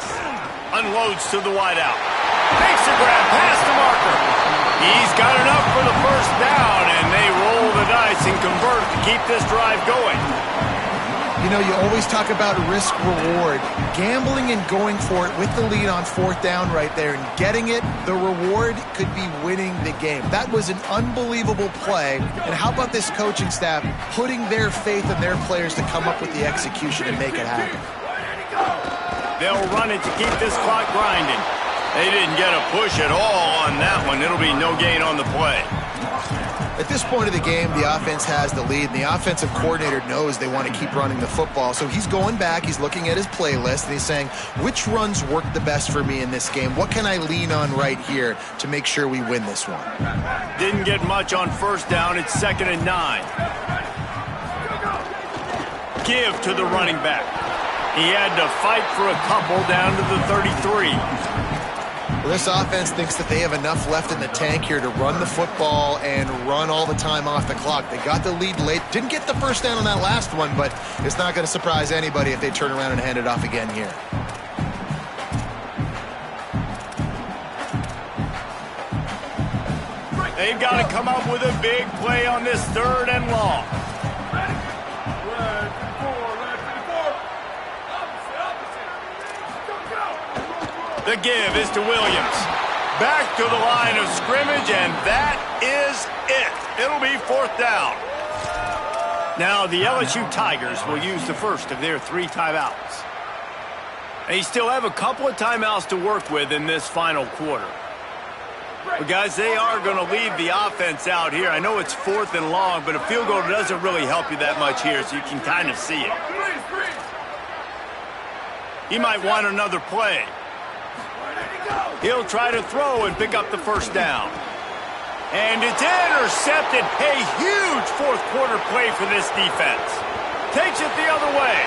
Unloads to the wideout. Makes a grab past the marker. He's got enough for the 1st down, and they roll the dice and convert to keep this drive going. You know, you always talk about risk-reward. Gambling and going for it with the lead on 4th down right there and getting it, the reward could be winning the game. That was an unbelievable play. And how about this coaching staff putting their faith in their players to come up with the execution and make it happen? They'll run it to keep this clock grinding. They didn't get a push at all on that one. It'll be no gain on the play. At this point of the game, the offense has the lead, and the offensive coordinator knows they want to keep running the football. So he's going back, he's looking at his playlist, and he's saying, which runs work the best for me in this game? What can I lean on right here to make sure we win this one? Didn't get much on 1st down. It's 2nd and 9. Give to the running back. He had to fight for a couple down to the 33. Well, this offense thinks that they have enough left in the tank here to run the football and run all the time off the clock. They got the lead late. Didn't get the 1st down on that last one, but it's not going to surprise anybody if they turn around and hand it off again here. They've got to come up with a big play on this 3rd and long. The give is to Williams. Back to the line of scrimmage, and that is it. It'll be 4th down. Now the LSU Tigers will use the first of their 3 timeouts. They still have a couple of timeouts to work with in this final quarter. But guys, they are going to leave the offense out here. I know it's 4th and long, but a field goal doesn't really help you that much here, so you can kind of see it. He might want another play. He'll try to throw and pick up the 1st down. And it's intercepted. A huge 4th quarter play for this defense. Takes it the other way.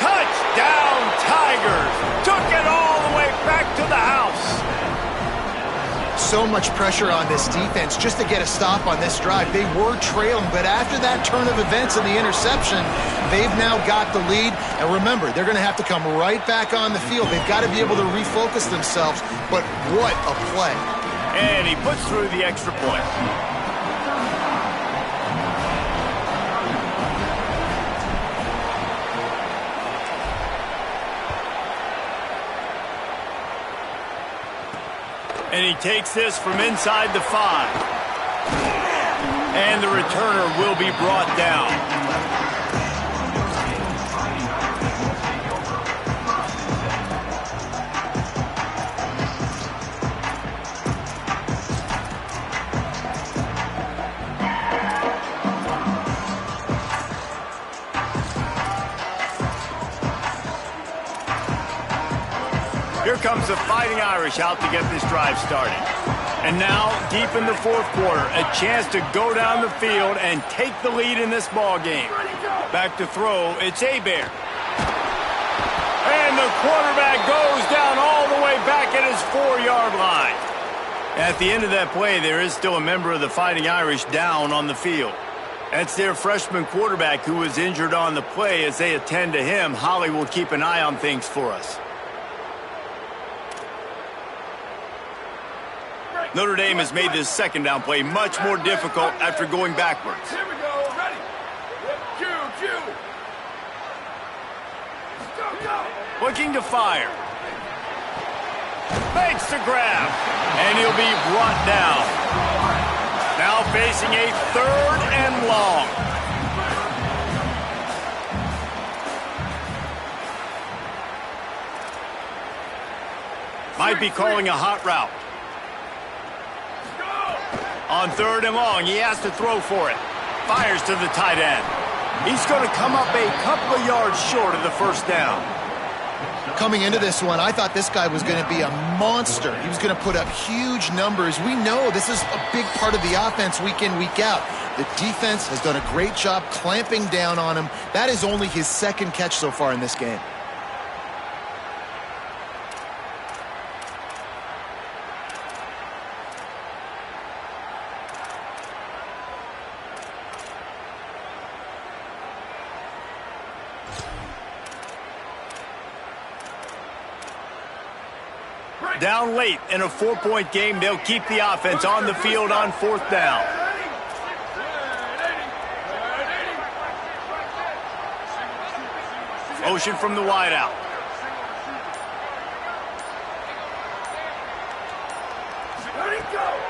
Touchdown, Tigers. Took it all the way back to the house. So much pressure on this defense just to get a stop on this drive. They were trailing, but after that turn of events and the interception, they've now got the lead. And remember, they're going to have to come right back on the field. They've got to be able to refocus themselves, but what a play. And he puts through the extra point. And he takes this from inside the 5. And the returner will be brought down. Here comes the Fighting Irish out to get this drive started. And now, deep in the 4th quarter, a chance to go down the field and take the lead in this ball game. Back to throw, it's Hebert. And And the quarterback goes down all the way back at his 4-yard line. At the end of that play, there is still a member of the Fighting Irish down on the field. That's their freshman quarterback who was injured on the play. As they attend to him, Holly will keep an eye on things for us. Notre Dame has made this second down play much more difficult after going backwards. Here we go, ready. Cue. Go. Looking to fire. Makes the grab. And he'll be brought down. Now facing a 3rd and long. Might be calling a hot route. On 3rd and long, he has to throw for it. Fires to the tight end. He's going to come up a couple of yards short of the first down. Coming into this one, I thought this guy was going to be a monster. He was going to put up huge numbers. We know this is a big part of the offense week in, week out. The defense has done a great job clamping down on him. That is only his 2nd catch so far in this game. Down late in a 4-point game, they'll keep the offense on the field on 4th down. Motion from the wideout.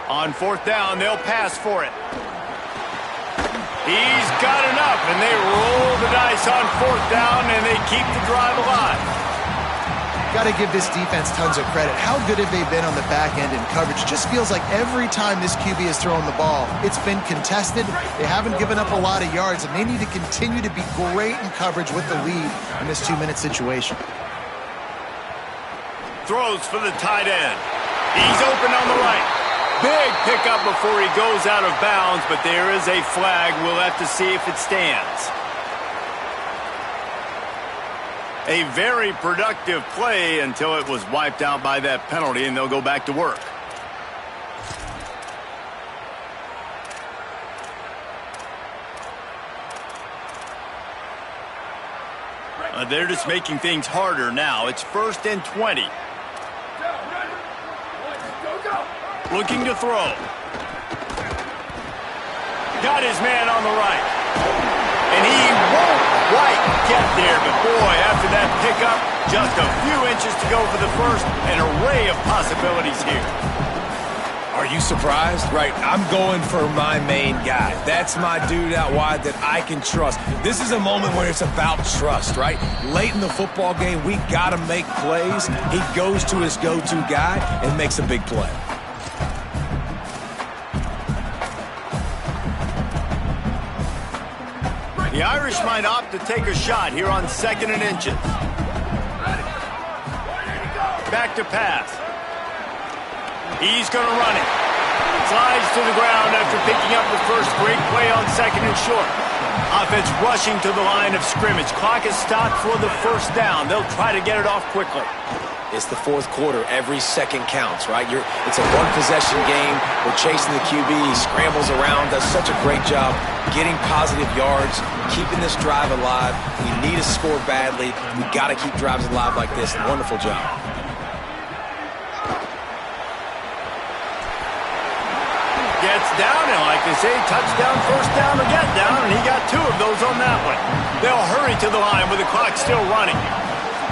On 4th down, they'll pass for it. He's got enough, and they roll the dice on 4th down, and they keep the drive alive. Got to give this defense tons of credit. How good have they been on the back end in coverage? Just feels like every time this QB has thrown the ball, it's been contested. They haven't given up a lot of yards, and they need to continue to be great in coverage with the lead in this 2-minute situation. Throws for the tight end. He's open on the right. Big pickup before he goes out of bounds, but there is a flag. We'll have to see if it stands. A very productive play until it was wiped out by that penalty, and they'll go back to work. They're just making things harder now. It's 1st and 20. Looking to throw. Got his man on the right. And he won't quite get there, but boy, after that pickup, just a few inches to go for the first, an array of possibilities here. Are you surprised? Right, I'm going for my main guy. That's my dude out wide that I can trust. This is a moment where it's about trust, right? Late in the football game, we got to make plays. He goes to his go-to guy and makes a big play. The Irish might opt to take a shot here on 2nd and inches. Back to pass. He's going to run it. Slides to the ground after picking up the first. Great play on 2nd and short. Offense rushing to the line of scrimmage. Clock is stopped for the first down. They'll try to get it off quickly. It's the 4th quarter. Every second counts, right? It's a one-possession game. We're chasing the QB. He scrambles around, does such a great job getting positive yards, keeping this drive alive. We need to score badly. We got to keep drives alive like this. Wonderful job. Gets down, and like they say, touchdown, first down, or get down, and he got 2 of those on that one. They'll hurry to the line with the clock still running.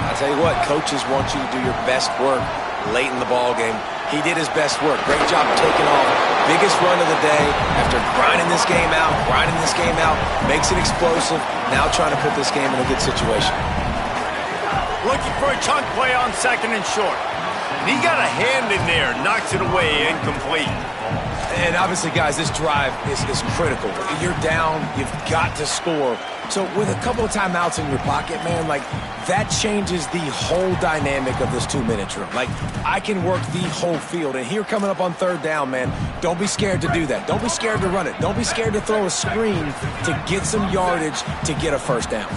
I'll tell you what, coaches want you to do your best work late in the ball game. He did his best work. Great job taking off. Biggest run of the day after grinding this game out, makes it explosive. Now trying to put this game in a good situation. Looking for a chunk play on 2nd and short. And he got a hand in there, knocks it away, incomplete. And obviously, guys, this drive is critical. You're down, you've got to score. So with a couple of timeouts in your pocket, man, like, that changes the whole dynamic of this 2-minute drill. Like, I can work the whole field. And here coming up on 3rd down, man, don't be scared to do that. Don't be scared to run it. Don't be scared to throw a screen to get some yardage to get a first down.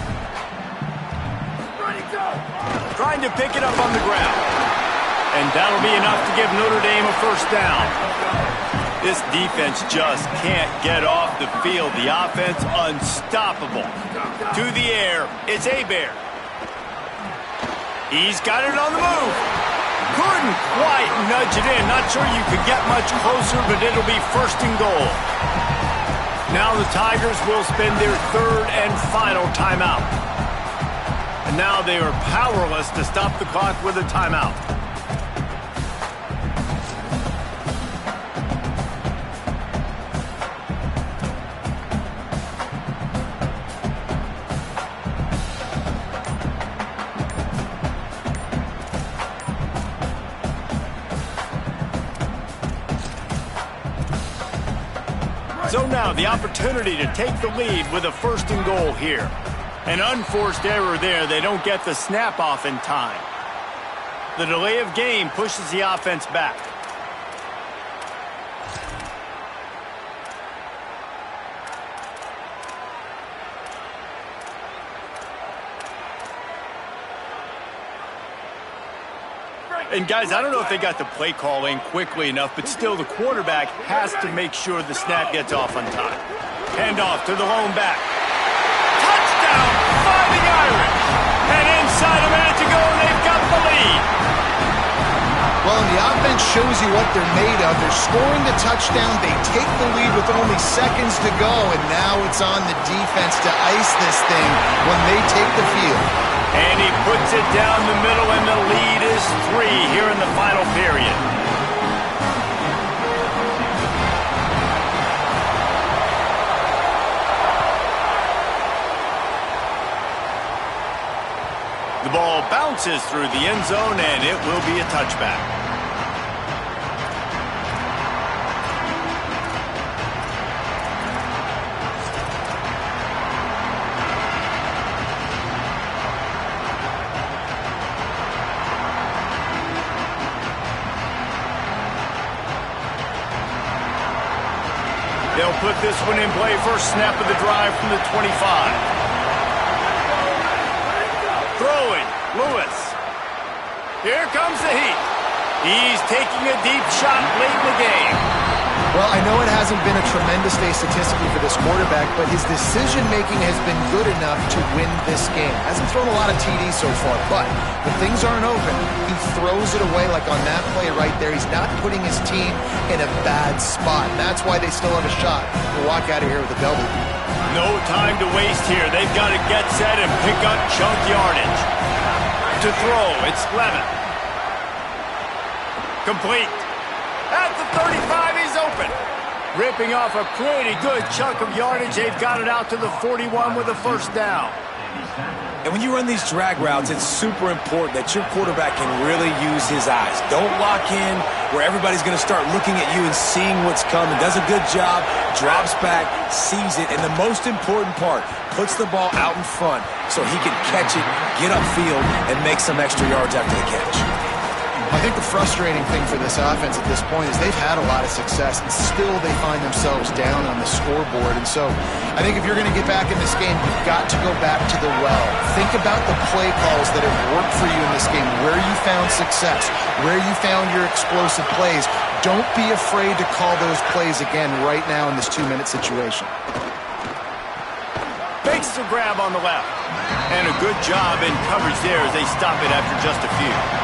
Trying to pick it up on the ground. And that'll be enough to give Notre Dame a first down. This defense just can't get off the field. The offense unstoppable. To the air, it's Hebert. He's got it on the move. Couldn't quite nudge it in. Not sure you could get much closer, but it'll be first and goal. Now the Tigers will spend their third and final timeout. And now they are powerless to stop the clock with a timeout. So now the opportunity to take the lead with a first and goal here. An unforced error there. They don't get the snap off in time. The delay of game pushes the offense back. And guys, I don't know if they got the play call in quickly enough, but still the quarterback has to make sure the snap gets off on time. Hand off to the lone back. Touchdown, Fighting Irish! And inside a minute to go, and they've got the lead. Well, and the offense shows you what they're made of. They're scoring the touchdown. They take the lead with only seconds to go, and now it's on the defense to ice this thing when they take the field. And he puts it down the middle, and the lead is 3 here in the final period. The ball bounces through the end zone, and it will be a touchback. They'll put this one in play. First snap of the drive from the 25. Throwing, Lewis. Here comes the heat. He's taking a deep shot late in the game. Well, I know it hasn't been a tremendous day statistically for this quarterback, but his decision-making has been good enough to win this game. Hasn't thrown a lot of TDs so far, but when things aren't open, he throws it away like on that play right there. He's not putting his team in a bad spot, and that's why they still have a shot to walk out of here with a W. No time to waste here. They've got to get set and pick up chunk yardage. To throw, it's Levin. Complete. At the 35, he's open. Ripping off a pretty good chunk of yardage. They've got it out to the 41 with a first down. And when you run these drag routes, it's super important that your quarterback can really use his eyes. Don't lock in where everybody's going to start looking at you and seeing what's coming. Does a good job, drops back, sees it, and the most important part, puts the ball out in front so he can catch it, get upfield, and make some extra yards after the catch. I think the frustrating thing for this offense at this point is they've had a lot of success, and still they find themselves down on the scoreboard. And so I think if you're going to get back in this game, you've got to go back to the well. Think about the play calls that have worked for you in this game, where you found success, where you found your explosive plays. Don't be afraid to call those plays again right now in this 2-minute situation. Fakes the grab on the left. And a good job in coverage there as they stop it after just a few.